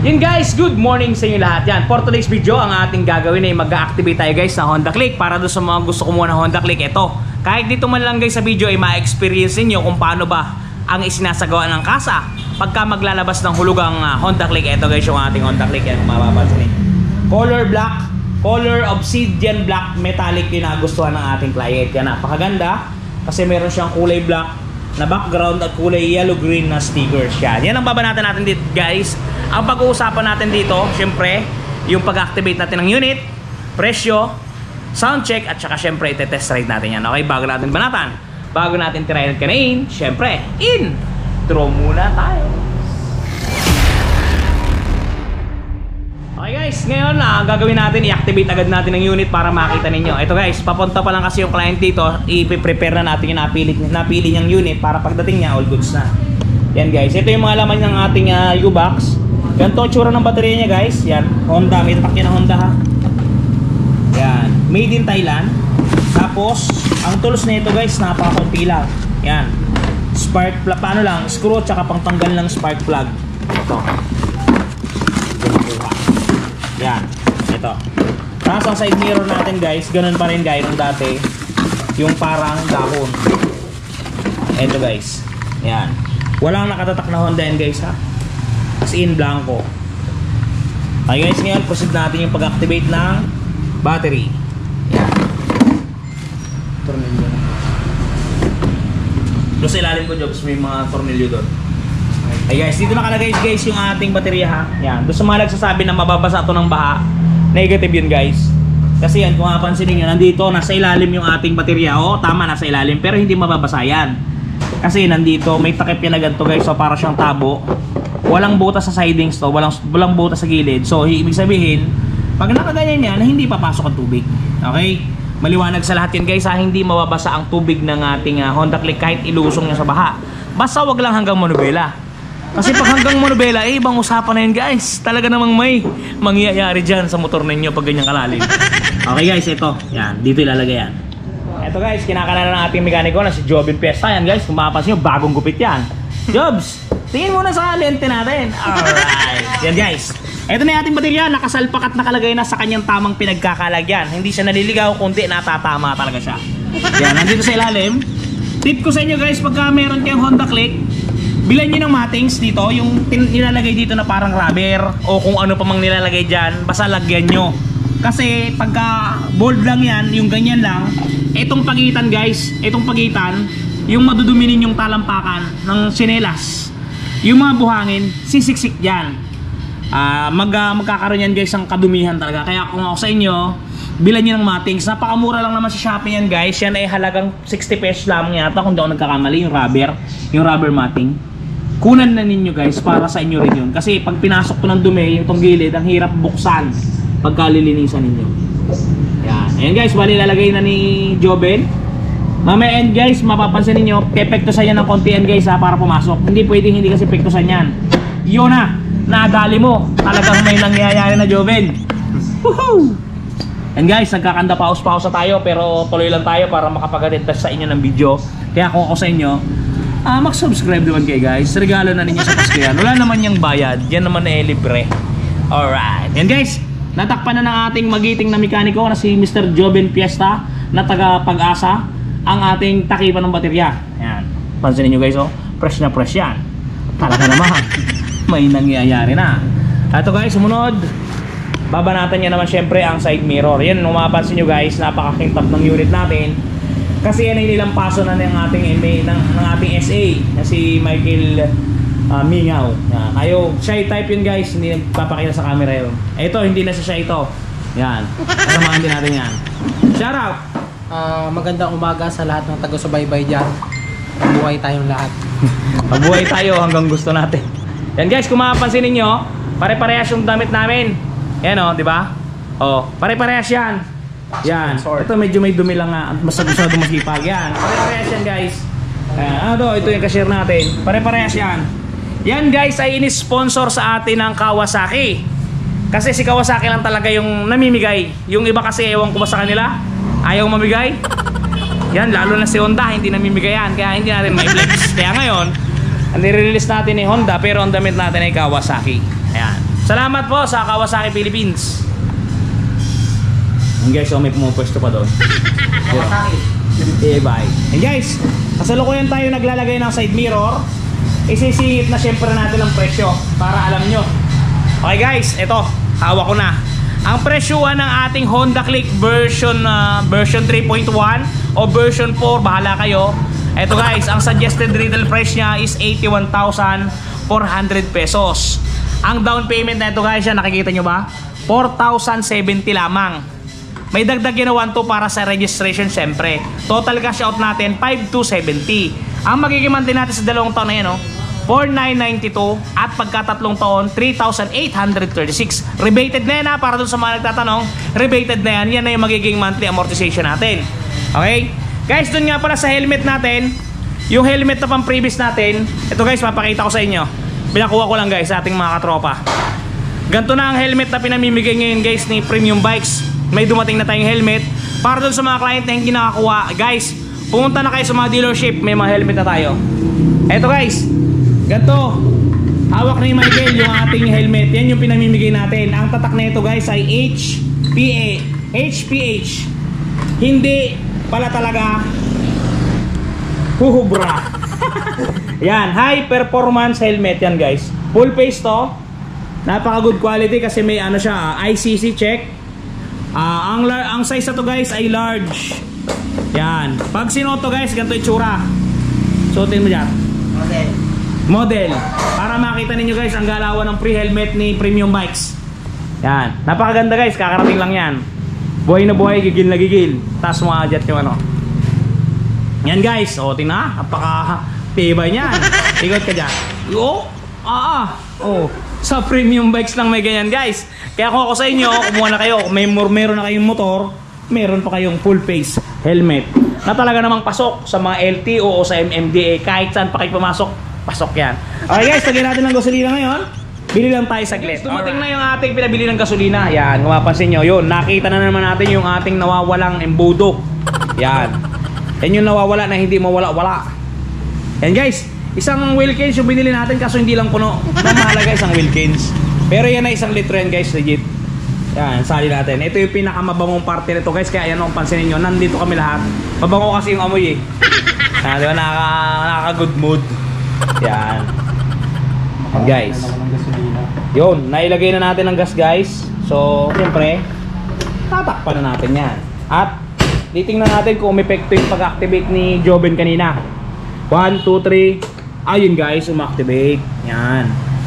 Yun guys, good morning sa inyo lahat. Yan, for today's video, ang ating gagawin ay mag-activate tayo guys sa Honda Click. Para doon sa mga gusto kumuha ng Honda Click, ito. Kahit dito man lang guys sa video ay ma-experience niyo kung paano ba ang isinasagawa ng kasa pagka maglalabas ng hulugang Honda Click. Ito guys yung ating Honda Click. Yan, mapapansin. Color black, color obsidian black metallic yung nagustuhan ng ating client. Yan, napakaganda kasi meron siyang kulay black na background at kulay yellow-green na stickers. Yan ang babanatan natin dito guys. Ang pag-uusapan natin dito, syempre, yung pag-activate natin ng unit, presyo, sound check, at saka syempre, ite-test ride natin yan. Okay, bago natin banatan, bago natin tirayan at kanain, syempre, intro muna tayo. Okay guys, ngayon gagawin natin, i-activate agad natin ng unit para makita ninyo. Ito guys, papunta pa lang kasi yung client dito, i-prepare na natin yung napili niyang unit para pagdating niya, all goods na. Yan guys, ito yung mga laman ng ating U-box. Ganito ang tsura ng baterya niya guys. Yan, Honda, may tatak yan ng Honda ha. Yan, made in Thailand. Tapos, ang tools na ito guys, napakakunti lang. Yan, spark plug, paano lang, screw tsaka pangtanggal ng spark plug. Ito. Yan, ito. Tapos ang side mirror natin guys, ganun pa rin guys ng dati. Yung parang dahon. Ito guys. Yan. Walang nakatatak na Honda yan guys ha. As in blanco. Okay guys, ngayon proceed natin yung pag-activate ng battery. Yan. Tornilyo. Doon sa ilalim ko Jobs, may mga tornilyo doon. Ay guys, dito nakalagay guys yung ating baterya ha. Yan. Doon sa mga nagsasabi na mababasa ito ng baha, negative yun guys. Kasi yan, kung mapansin niyo, nandito nasa ilalim yung ating baterya. O, tama, nasa ilalim, pero hindi mababasa yan. Kasi nandito, may takip yan na ganito guys. So para siyang tabo. Walang butas sa sidings to, walang butas sa gilid. So ibig sabihin, pag nakaganyan yan, hindi papasok ang tubig. Okay? Maliwanag sa lahat yan guys ha, hindi mababasa ang tubig ng ating Honda Click kahit ilusong niya sa baha. Basta wag lang hanggang manubela. Kasi pag hanggang manubela, ibang usapan na yun guys. Talaga namang may mangyayari dyan sa motor ninyo pag ganyan kalalim. Okay guys, ito. Yan, dito ilalagay yan. Ito guys, kinakanan ng ating mekaniko na si Jobin Fiesta. Yan guys, kung mapapansin nyo, bagong gupit yan. Jobs, tingin muna sa lente natin. Alright, yan guys. Ito na yung ating baterya, nakasalpak at nakalagay na sa kanyang tamang pinagkakalagyan. Hindi siya naliligaw, kundi natatama talaga siya. Yan, nandito sa ilalim. Tip ko sa inyo guys, pagka meron kayong Honda Click, bilan nyo ng matings dito, yung nilalagay dito na parang rubber o kung ano pa mang nilalagay dyan, basta lagyan nyo. Kasi pagka bold lang yan, yung ganyan lang, itong pagitan guys, itong pagitan, yung madudumi ninyong talampakan ng sinelas, yung mga buhangin, sisiksik yan. Magkakaroon yan guys ang kadumihan talaga. Kaya kung ako sa inyo, bilan nyo ng matings. Napakamura lang naman sa Shopee yan guys. Yan ay halagang 60 pesos lamang yata kung di ako nagkakamali, yung rubber matting. Kunan na ninyo guys para sa inyo rin yun. Kasi pag pinasok to ng dumi, itong gilid, ang hirap buksan pagka lilinisan ninyo. Yan. Ayan guys, bali lalagay na ni Joben. Mamaya end guys, mapapansin ninyo, pepektosan yan ng konti yan guys ha, para pumasok. Hindi pwedeng hindi kasi pektosan yan. Yun na, nadali mo. Talagang may nangyayari na Joven. Woohoo! And guys, nagkakanda paus-pausa tayo pero tuloy lang tayo para makapag-attest sa inyo ng video. Kaya kung ako sa inyo, mag-subscribe naman kayo guys. Regalo na ninyo sa Pasko yan. Wala naman yung bayad. Yan naman eh, libre. Alright. Yan guys, natakpan na ng ating magiting na mekaniko na si Mr. Joven Fiesta na taga Pag-asa ang ating takipan ng baterya. Yan. Pansinin nyo guys oh, fresh na fresh yan. Talaga naman, may nangyayari na. Ito guys, sumunod. Babanatan niya naman syempre ang side mirror. Yan, kung mapapansin nyo guys, napaka-kintap ng unit natin. Kasi yan ay nilampaso na ng ating SA na si Michael Mingaw. Yan. Ayo, shy type yun guys, hindi nagpapakita sa camera yun. Ito, hindi na siya ito. Yan, kasamahan din natin yan. Shout out! Magandang umaga sa lahat ng taga-subaybay dyan. Mabuhay tayong lahat. Mabuhay tayo hanggang gusto natin. Yan guys, kung mapapansin ninyo, pare-parehas yung damit namin. Yan o, di ba? O, pare-parehas yan. Yan. Ito medyo may dumi lang nga. Mas gusto masipag. Yan. Pare-parehas yan guys. Ito yung cashier natin. Pare-parehas yan. Yan guys ay ini-sponsor sa atin ng Kawasaki. Kasi si Kawasaki lang talaga yung namimigay. Yung iba kasi ewan ko ba sa kanila, ayaw mamigay. Yan, lalo na si Honda, hindi namimigay yan. Kaya hindi natin ma-flex. Kaya ngayon, ang nire-release natin ni Honda, pero ang damit natin ay Kawasaki. Ayan. Salamat po sa Kawasaki Philippines. And guys, may pumupwesto pa doon. Bye. And guys, kasalukuyan tayo naglalagay ng side mirror. Isisingit na syempre natin ang presyo para alam nyo. Okay guys, ito, hawak ko na. Ang presyuhan ng ating Honda Click version 3.1 o version 4, bahala kayo. Ito guys, ang suggested retail price niya is 81,400 pesos. Ang down payment na ito guys, nakikita nyo ba? 4,070 lamang. May dagdag na 1,2 para sa registration syempre. Total cash out natin 5,270. Ang magiging monthly natin sa dalawang taon na yan, 4,992 at pagka 3 taon 3,836. Rebated na yan para dun sa mga nagtatanong. Rebated na yan. Yan na yung magiging monthly amortization natin. Okay? Guys, dun nga pala sa helmet natin, yung helmet na pang previous natin, ito guys, papakita ko sa inyo. Pinakuha ko lang guys sa ating mga katropa. Ganto na ang helmet na pinamimigay ngayon guys ni Premium Bikes. May dumating na tayong helmet para dun sa mga client na hindi nakakakuha. Guys, pumunta na kayo sa mga dealership, may mga helmet na tayo. Eto guys, ganto, hawak ni Michael yung ating helmet. Yan yung pinamimigay natin. Ang tatak na ito guys ay HPH. Hindi pala talaga huhubra. Yan, high performance helmet yan guys. Full face to. Napaka good quality kasi may ano siya, ICC check. Ang size na to guys ay large. Yan. Pag sinuot to guys, ganito itsura. Suotin mo dyan. Model. Para makita ninyo guys ang galawan ng pre-helmet ni Premium Bikes. Yan. Napakaganda guys. Kakarating lang yan. Buhay na buhay, gigil na gigil. Tapos mga jet yung ano. Yan guys. O, tina. Napaka-tibay niyan. Ikot ka dyan. Sa Premium Bikes lang may ganyan guys. Kaya kung ako sa inyo, kumuha na kayo. Meron na kayong motor, meron pa kayong full face helmet na talaga namang pasok sa mga LTO o sa MMDA. Kahit saan pa kayo pumasok, pasok yan. Okay guys, lagyan natin ng gasolina ngayon. Bili lang tayo saglit. Dumating na yung ating pinabili ng gasolina. Yan, kung mapansin nyo, yun, nakita na naman natin yung ating nawawalang embudo. Yan. Yan yung nawawala na hindi mawala-wala. Yan guys, isang Wilkins yung binili natin kaso hindi lang puno. Mahalaga isang Wilkins. Pero yan na isang litro yan guys, legit. Yan, sali natin. Ito yung pinakamabangong parte nito guys. Kaya yan, kung pansinin nyo, nandito kami lahat. Mabango kasi yung amoy eh. Di ba, nakaka-good mood. Yan. Yan guys. Yun, nailagay na natin ang gas guys. So, siyempre, tatakpan na natin yan. At, titingnan natin kung umepekto yung pag-activate ni Joven kanina. 1, 2, 3. Ayun guys, umactivate. Yan.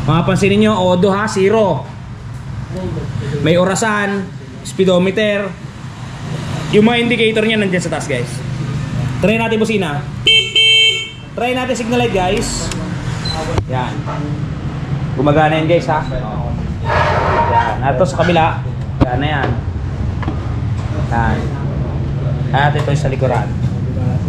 Mapapansin niyo, odo ha, 0. May orasan, speedometer. Yung mga indicator niya nandiyan sa taas guys. Try natin busina. Try natin signal light guys. Yan. Gumagana yan guys ha. Yan. At ito sa kabila. Yan na yan. Yan. At ito sa likuran.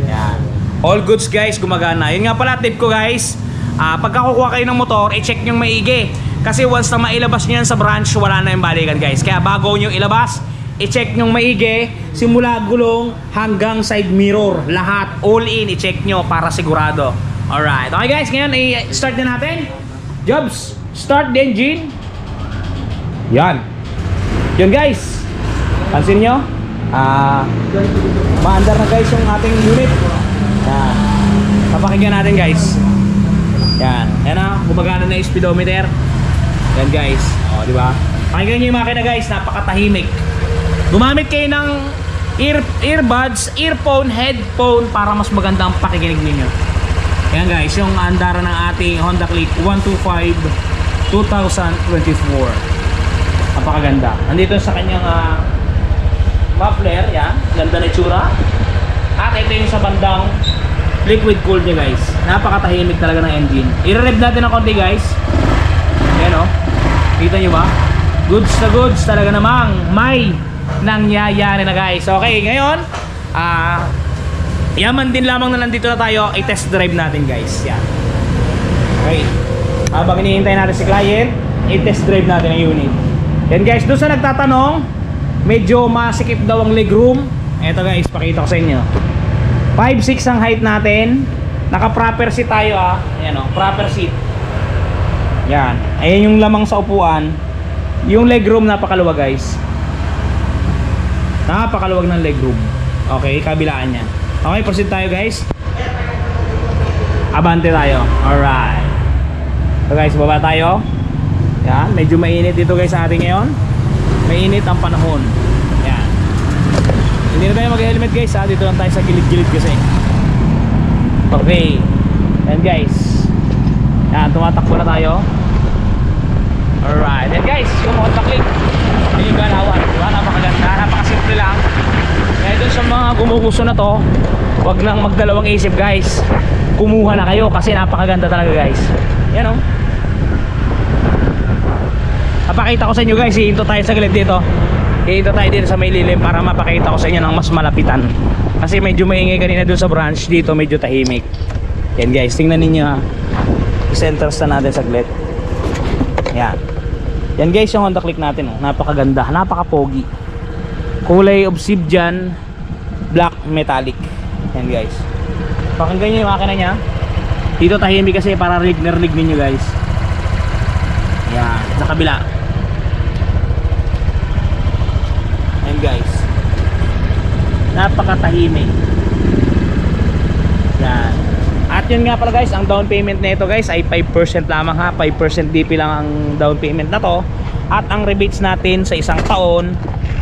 Yan. All goods guys, gumagana. Yun nga pala tip ko guys. Pagka kukuha kayo ng motor, i-check nyo maigi. Kasi once na mailabas nyo yan sa branch, wala na yung balikan guys. Kaya bago nyo ilabas, i-check nyo maigi. Simula gulong hanggang side mirror. Lahat, all in, i-check nyo para sigurado. Alright, okay guys, ngayon i-start na natin. Jobs, start the engine. Yan. Yun guys. Pansin nyo? Maandar na guys yung ating unit. Yan. Papakinggan natin guys. Yan. Yan na, gumagana na yung speedometer. Yan guys. O, di ba? Pakinggan nyo yung makina guys, napakatahimik. Gumamit kayo ng earbuds, earphone, headphone para mas maganda ang pakikinig ninyo. Yan guys, yung andara ng ating Honda Click 125 2024. Napakaganda. Nandito sa kanyang muffler, yan. Ganda na itsura. At ito yung sa bandang liquid cool niya guys. Napakatahimik talaga ng engine. I-rev natin ng konti guys. Yan o. Kita nyo ba? Goods na goods talaga namang may nangyayari na guys. Okay, ngayon yaman din lamang na nandito na tayo, i-test drive natin guys. Yan. Okay. Habang hinihintay natin si client, i-test drive natin ang unit. Yan guys, doon sa nagtatanong, medyo masikip daw ang legroom. Eto guys, pakita ko sa inyo. 5'6" ang height natin. Naka-proper seat tayo Ayan o, proper seat. Yan. Ayan yung lamang sa upuan. Yung legroom napakaluwag guys. Napakaluwag ng legroom. Okay, kabilaan niya. Okay, proceed tayo guys. Abante tayo. Alright. So guys, baba tayo. Yan, medyo mainit dito guys sa ating ngayon. Mainit ang panahon. Yan. Hindi na tayo mag-helmet guys ha. Dito lang tayo sa gilid-gilid kasi. Okay. Yan guys. Yan, tumatakbo na tayo. Alright. Yan guys, yung contact-click. Yung galawan. Diba? Napakaganda. Napakasimple lang. Kaya dun sa mga gumugusto na to, wag nang magdalawang isip guys. Kumuha na kayo kasi napakaganda talaga guys. Yan o. Napakita ko sa inyo guys. Hihinto tayo sa gilid dito. Hihinto tayo dito sa may lilim para mapakita ko sa inyo ng mas malapitan. Kasi medyo maingay kanina dun sa branch. Dito medyo tahimik. Yan guys, tingnan ninyo ha. I-centers na natin saglit. Yan. Yan guys yung Honda Click natin oh. Napakaganda, napaka-pogi. Kulay obsidian, black metallic. Yan guys. Pakinggan nyo yung makina nya. Dito tahimik kasi para rinig ninyo guys. Yan, sa kabila. Yan guys. Napakatahimik. Yan. At yun nga pala guys, ang down payment nito guys ay 5% lamang ha. 5% DP lang ang down payment na to. At ang rebates natin sa isang taon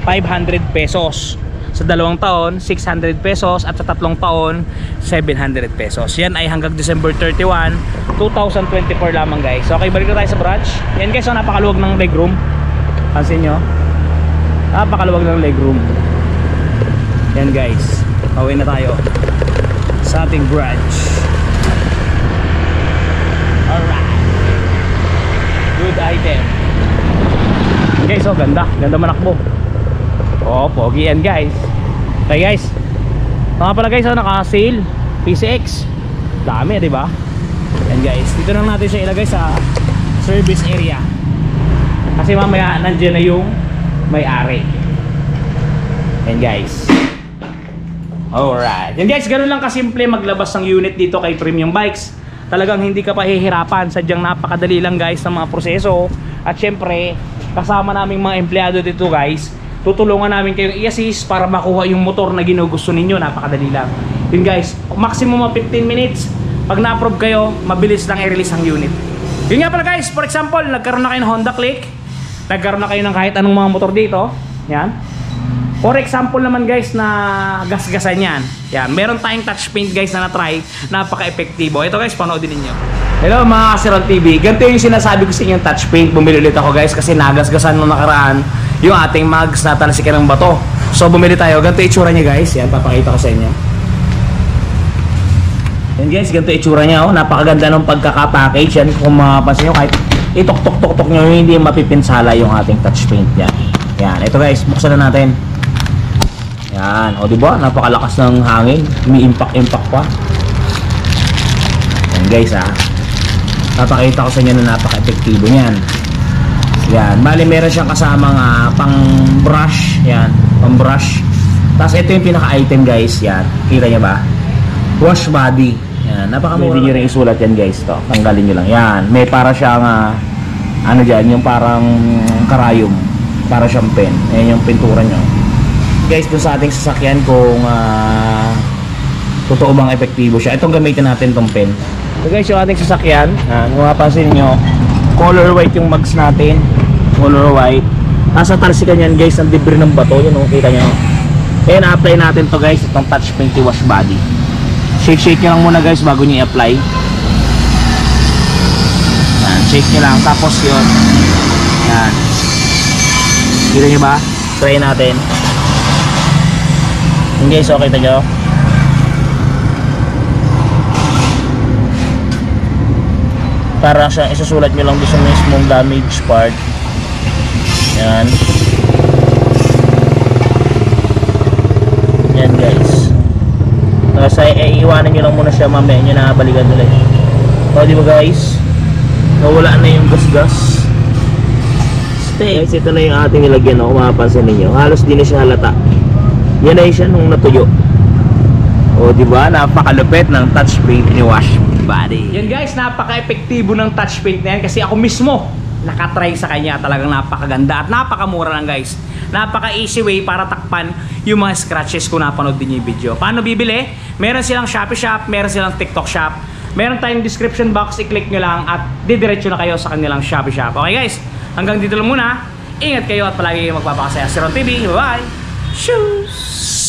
500 pesos. Sa 2 taon 600 pesos. At sa 3 taon 700 pesos. Yan ay hanggang December 31 2024 lamang guys. So okay, balik na tayo sa branch. Yan guys, so napakaluwag ng legroom. Pansin nyo, napakaluwag ng legroom. Yan guys, pauwi na tayo sa ating branch. Alright. Good item. Okay, so ganda. Ganda manakbo. Oh, pogi yan guys. Okay guys. Mga pala guys, naka-sale PCX. Dami, di ba? Yan guys. Dito lang natin siya ilagay sa service area. Kasi mamaya nandiyan na yung may-ari. Yan guys. Alright. Yan guys, ganoon lang kasimple maglabas ng unit dito kay Premium Bikes. Talagang hindi ka pahihirapan. Sadyang napakadali lang guys ng mga proseso. At syempre, kasama naming mga empleyado dito guys, tutulungan namin kayong i-assist para makuha yung motor na ginugusto ninyo. Napakadali lang. Yun guys, maximum of 15 minutes. Pag na-approve kayo, mabilis lang i-release ang unit. Yun nga pala guys, for example, nagkaroon na kayo ng Honda Click, nagkaroon na kayo ng kahit anong mga motor dito. Yan. For example naman guys na gasgasan yan. Yan, meron tayong touch paint guys na na-try. Napaka-epektibo. Ito guys, panoodin ninyo. Hello mga Kasiron TV. Ganito yung sinasabi ko sa inyo touch paint. Bumili ulit ako guys kasi nagasgasan nung nakaraan yung ating mags na talsikan ng bato. So bumili tayo. Ganito yung itsura niya guys. Yan, papakita ko sa inyo. Yan guys, ganito yung itsura niya. Oh. Napakaganda ng pagkaka-package. Yan, kung mapapansin nyo, kahit itok-tok-tok nyo, hindi mapipinsala yung ating touch paint yan. Yan, ito guys, buksan na natin. Yan, o diba? Napakalakas ng hangin. May impact pa. Yan guys ha. Napakita ko sa inyo na napaka-epektibo niyan. Yan, bali meron siyang kasamang pang brush. Yan, pang brush. Tapos ito yung pinaka-item guys. Yan, kita niyo ba? Wash body. Yan, napakamura. Pwede nyo rin isulat yan guys to. Tanggalin nyo lang. Yan, may para siyang ano dyan, yung parang karayom. Para siyang pen. Yan yung pintura nyo guys dun sa ating sasakyan kung totoo bang epektibo siya. Itong gamitin natin tong pen. So guys, yung ating sasakyan, kung mapapansin nyo, color white yung mags natin. Color white. Nasa talsikan yan guys ng debris ng bato. Yun o, kita nyo. Kaya na-apply natin to guys, itong touch paint wash body. Shake nyo lang muna guys bago nyo i-apply. Yan, shake nyo lang. Tapos yun. Yan. Kita nyo ba? Try natin. Yung guys, okay tayo. Para siya isusulat nyo lang doon sa mismong damage part. Yan. Yan guys. Tapos iiwanan nyo lang muna siya, mamaya nyo na balikan ulit. So di ba guys, nawala na yung gasgas. Guys, ito na yung ating nilagyan, no? Mapapansin ninyo, halos di na siya halata. Yan na siya nung natuyo. O diba, napakalupit ng touch paint ni wash body. Yan guys, napaka-epektibo ng touch paint na yan kasi ako mismo nakatry sa kanya. Talagang napakaganda at napakamura lang guys. Napaka easy way para takpan yung mga scratches kung napanood din yung video. Paano bibili? Meron silang Shopee Shop, meron silang TikTok Shop. Meron tayong description box, i-click nyo lang at didiretso na kayo sa kanilang Shopee Shop. Okay guys, hanggang dito lang muna. Ingat kayo at palagi kayong magpapakasaya. Si Ron TV, bye-bye! Shoes!